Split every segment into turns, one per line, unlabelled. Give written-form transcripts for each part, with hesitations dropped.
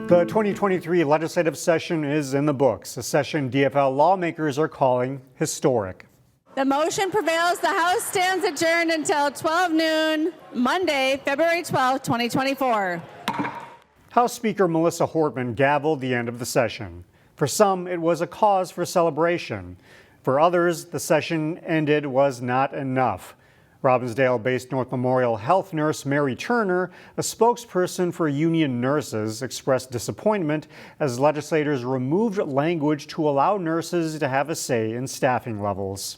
The 2023 legislative session is in the books, a session DFL lawmakers are calling historic.
The motion prevails. The House stands adjourned until 12 noon, Monday, February 12, 2024.
House Speaker Melissa Hortman gavelled the end of the session. For some, it was a cause for celebration. For others, the session ended was not enough. Robbinsdale-based North Memorial Health nurse Mary Turner, a spokesperson for union nurses, expressed disappointment as legislators removed language to allow nurses to have a say in staffing levels.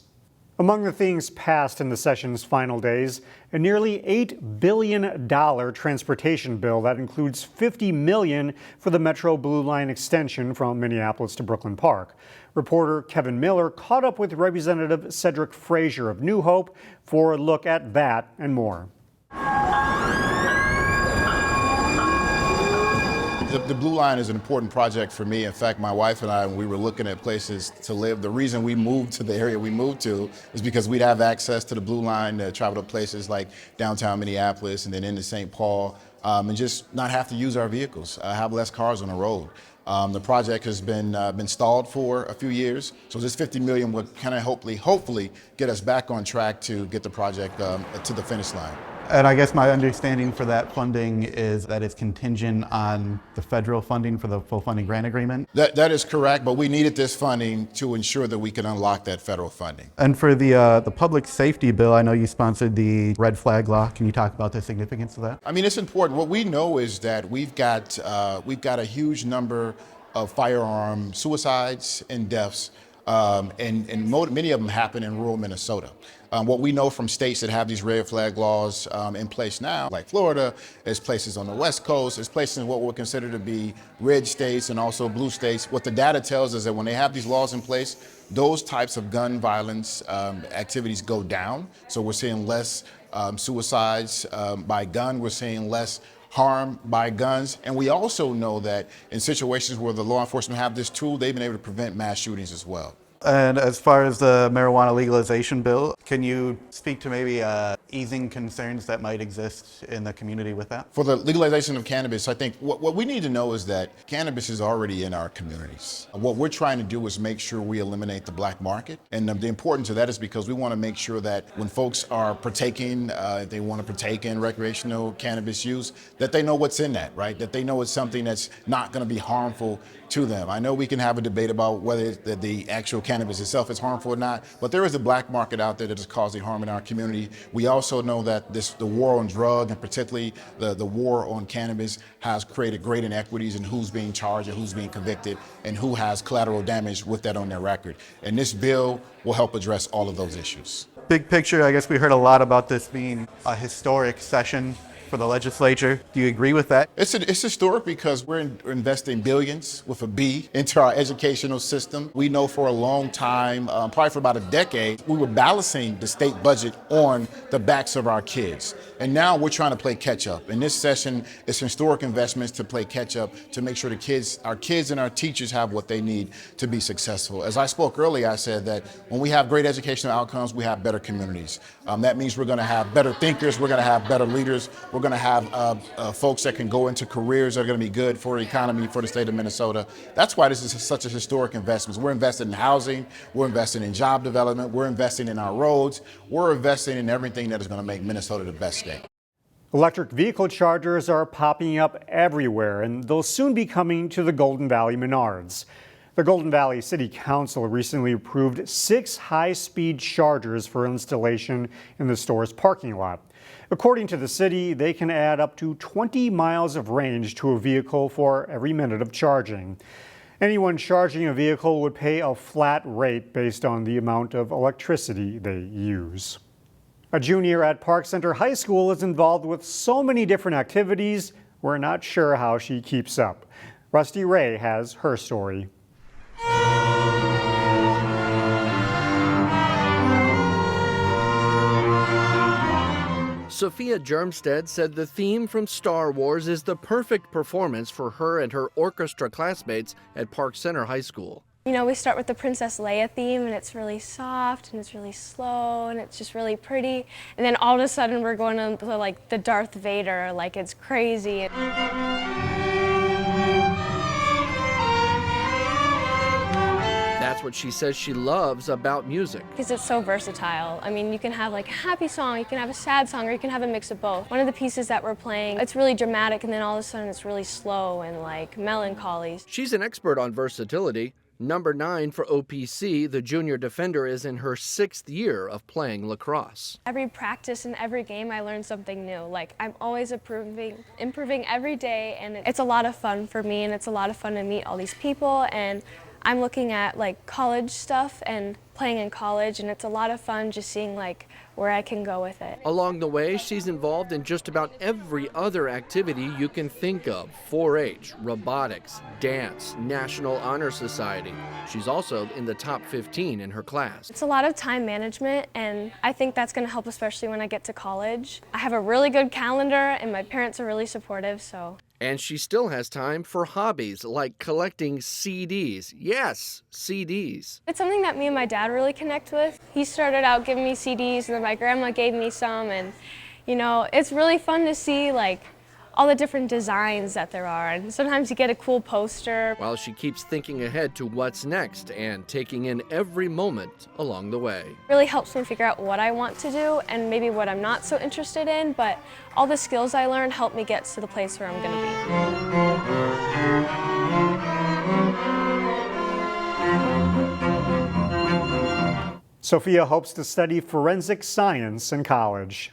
Among the things passed in the session's final days, a nearly $8 billion transportation bill that includes $50 million for the Metro Blue Line extension from Minneapolis to Brooklyn Park. Reporter Kevin Miller caught up with Representative Cedrick Frazier of New Hope for a look at that and more.
The Blue Line is an important project for me. In fact, my wife and I, when we were looking at places to live, the reason we moved to the area we moved to is because we'd have access to the Blue Line to travel to places like downtown Minneapolis and then into St. Paul, and just not have to use our vehicles, have less cars on the road. The project has been stalled for a few years, so this $50 million would kind of hopefully get us back on track to get the project to the finish line.
And I guess my understanding for that funding is that it's contingent on the federal funding for the full funding grant agreement?
That is correct, but we needed this funding to ensure that we can unlock that federal funding.
And for the public safety bill, I know you sponsored the red flag law. Can you talk about the significance of that?
I mean, it's important. What we know is that we've got a huge number of firearm suicides and deaths, and many of them happen in rural Minnesota. What we know from states that have these red flag laws in place now, like Florida, there's places on the West Coast, there's places in what we'll consider to be red states and also blue states. What the data tells us is that when they have these laws in place, those types of gun violence activities go down. So we're seeing less suicides by gun, we're seeing less harm by guns. And we also know that in situations where the law enforcement have this tool, they've been able to prevent mass shootings as well.
And as far as the marijuana legalization bill, can you speak to maybe easing concerns that might exist in the community with that? For
the legalization of cannabis, I think what we need to know is that cannabis is already in our communities. What we're trying to do is make sure we eliminate the black market. And the importance of that is because we want to make sure that when folks are partaking, if they want to partake in recreational cannabis use, that they know what's in that, right? That they know it's something that's not going to be harmful to them. I know we can have a debate about whether the actual cannabis itself is harmful or not, but there is a black market out there that is causing harm in our community. We also know that the war on drug, and particularly the war on cannabis, has created great inequities in who's being charged and who's being convicted and who has collateral damage with that on their record. And this bill will help address all of those issues.
Big picture, I guess we heard a lot about this being a historic session for the legislature. Do you agree with that?
It's historic because we're investing billions with a B into our educational system. We know for a long time, probably for about a decade, we were balancing the state budget on the backs of our kids. And now we're trying to play catch up. In this session, it's historic investments to play catch up to make sure our kids and our teachers have what they need to be successful. As I spoke earlier, I said that when we have great educational outcomes, we have better communities. That means we're going to have better thinkers, we're going to have better leaders, we're going to have folks that can go into careers that are going to be good for the economy, for the state of Minnesota. That's why this is such a historic investment. We're investing in housing, we're investing in job development, we're investing in our roads, we're investing in everything that is going to make Minnesota the best state.
Electric vehicle chargers are popping up everywhere, and they'll soon be coming to the Golden Valley Menards. The Golden Valley City Council recently approved 6 high-speed chargers for installation in the store's parking lot. According to the city, they can add up to 20 miles of range to a vehicle for every minute of charging. Anyone charging a vehicle would pay a flat rate based on the amount of electricity they use. A junior at Park Center High School is involved with so many different activities, we're not sure how she keeps up. Rusty Ray has her story.
Sophia Jermstad said the theme from Star Wars is the perfect performance for her and her orchestra classmates at Park Center High School.
You know, we start with the Princess Leia theme, and it's really soft, and it's really slow, and it's just really pretty. And then all of a sudden, we're going into like the Darth Vader, like it's crazy.
what she says she loves about music.
Because it's so versatile. I mean, you can have like a happy song, you can have a sad song, or you can have a mix of both. One of the pieces that we're playing, it's really dramatic, and then all of a sudden it's really slow and like melancholy.
She's an expert on versatility. Number 9 for OPC, the junior defender is in her 6th year of playing lacrosse.
Every practice and every game I learn something new. Like I'm always improving every day, and it's a lot of fun for me, and it's a lot of fun to meet all these people. And I'm looking at like college stuff and playing in college, and it's a lot of fun just seeing like where I can go with it.
Along the way, she's involved in just about every other activity you can think of: 4-H, robotics, dance, National Honor Society. She's also in the top 15 in her class.
It's a lot of time management, and I think that's going to help especially when I get to college. I have a really good calendar, and my parents are really supportive, so.
And she still has time for hobbies like collecting CDs. Yes, CDs.
It's something that me and my dad really connect with. He started out giving me CDs, and then my grandma gave me some, and you know, it's really fun to see like all the different designs that there are, and sometimes you get a cool poster.
While she keeps thinking ahead to what's next and taking in every moment along the way.
It really helps me figure out what I want to do and maybe what I'm not so interested in, but all the skills I learned help me get to the place where I'm going to be.
Sophia hopes to study forensic science in college.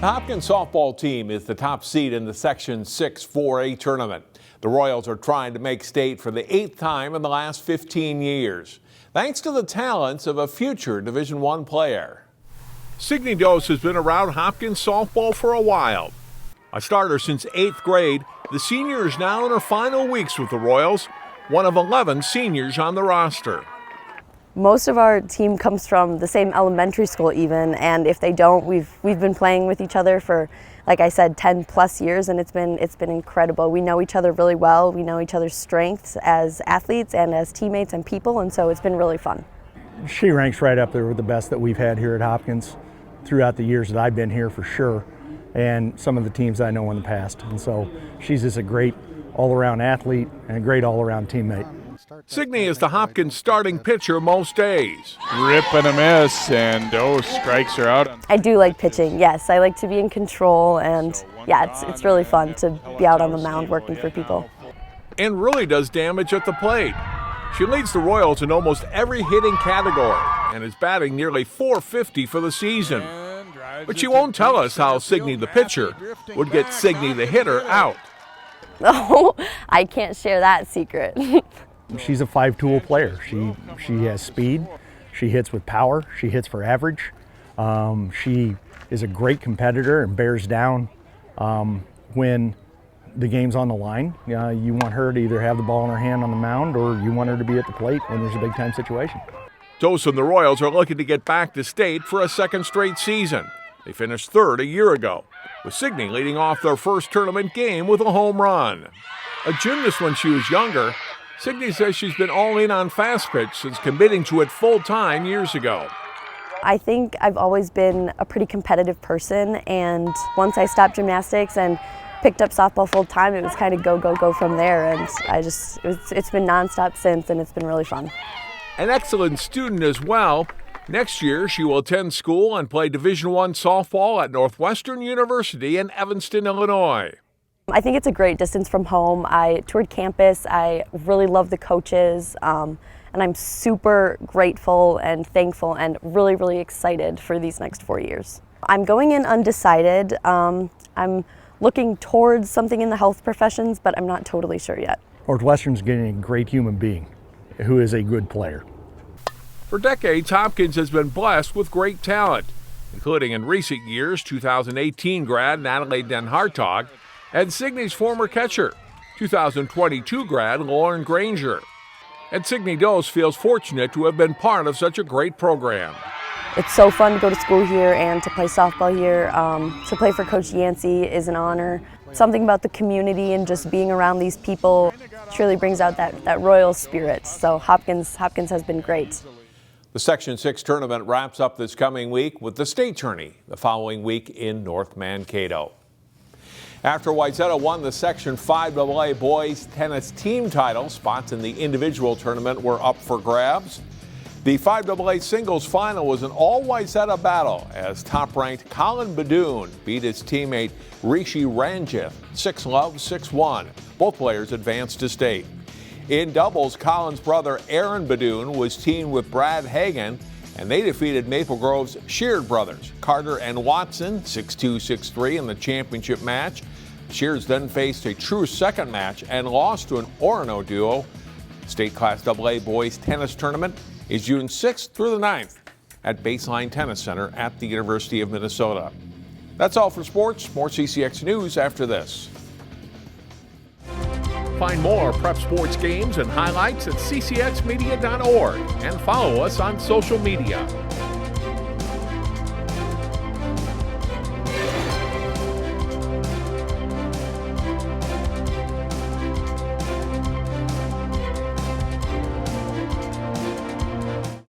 The Hopkins softball team is the top seed in the Section 6 4A tournament. The Royals are trying to make state for the 8th time in the last 15 years, thanks to the talents of a future Division I player. Signe Dose has been around Hopkins softball for a while. A starter since 8th grade, the senior is now in her final weeks with the Royals, one of 11 seniors on the roster.
Most of our team comes from the same elementary school even, and if they don't, we've been playing with each other for, like I said, 10 plus years, and it's been incredible. We know each other really well. We know each other's strengths as athletes and as teammates and people, and so it's been really fun.
She ranks right up there with the best that we've had here at Hopkins throughout the years that I've been here for sure, and some of the teams I know in the past. And so she's just a great all-around athlete and a great all-around teammate.
Signe is the Hopkins starting pitcher most days.
Rip and a miss, and Dose strikes her out.
I do like pitching, yes. I like to be in control, and yeah, it's really fun to be out on the mound working for people.
And really does damage at the plate. She leads the Royals in almost every hitting category and is batting nearly .450 for the season. But she won't tell us how Signe the pitcher would get Signe the hitter out.
Oh, I can't share that secret.
She's a 5-tool player. She has speed, she hits with power, she hits for average. She is a great competitor and bears down when the game's on the line. You want her to either have the ball in her hand on the mound, or you want her to be at the plate when there's a big time situation.
Dose and the Royals are looking to get back to state for a second straight season. They finished 3rd a year ago, with Signe leading off their first tournament game with a home run. A gymnast when she was younger, Signe says she's been all in on fast pitch since committing to it full-time years ago.
I think I've always been a pretty competitive person, and once I stopped gymnastics and picked up softball full-time, it was kind of go from there, and it's been nonstop since, and it's been really fun.
An excellent student as well. Next year, she will attend school and play Division I softball at Northwestern University in Evanston, Illinois.
I think it's a great distance from home. I toured campus. I really love the coaches, and I'm super grateful and thankful and really, really excited for these next 4 years. I'm going in undecided. I'm looking towards something in the health professions, but I'm not totally sure yet.
Northwestern's getting a great human being who is a good player.
For decades, Hopkins has been blessed with great talent, including in recent years 2018 grad Natalie Den Hartog and Signe's former catcher, 2022 grad Lauren Granger. And Signe Dose feels fortunate to have been part of such a great program.
It's so fun to go to school here and to play softball here. To play for Coach Yancey is an honor. Something about the community and just being around these people truly brings out that Royal spirit. So Hopkins has been great.
The Section 6 tournament wraps up this coming week with the state tourney the following week in North Mankato. After Wayzata won the Section 5AA boys tennis team title, spots in the individual tournament were up for grabs. The 5AA singles final was an all-Wayzata battle as top-ranked Colin Badoon beat his teammate Rishi Ranjith 6-love, 6-1. Both players advanced to state. In doubles, Colin's brother Aaron Badoon was teamed with Brad Hagan, and they defeated Maple Grove's Sheard brothers, Carter and Watson, 6-2, 6-3 in the championship match. Sheards then faced a true second match and lost to an Orono duo. State Class AA boys tennis tournament is June 6th through the 9th at Baseline Tennis Center at the University of Minnesota. That's all for sports. More CCX News after this. Find more prep sports games and highlights at ccxmedia.org and follow us on social media.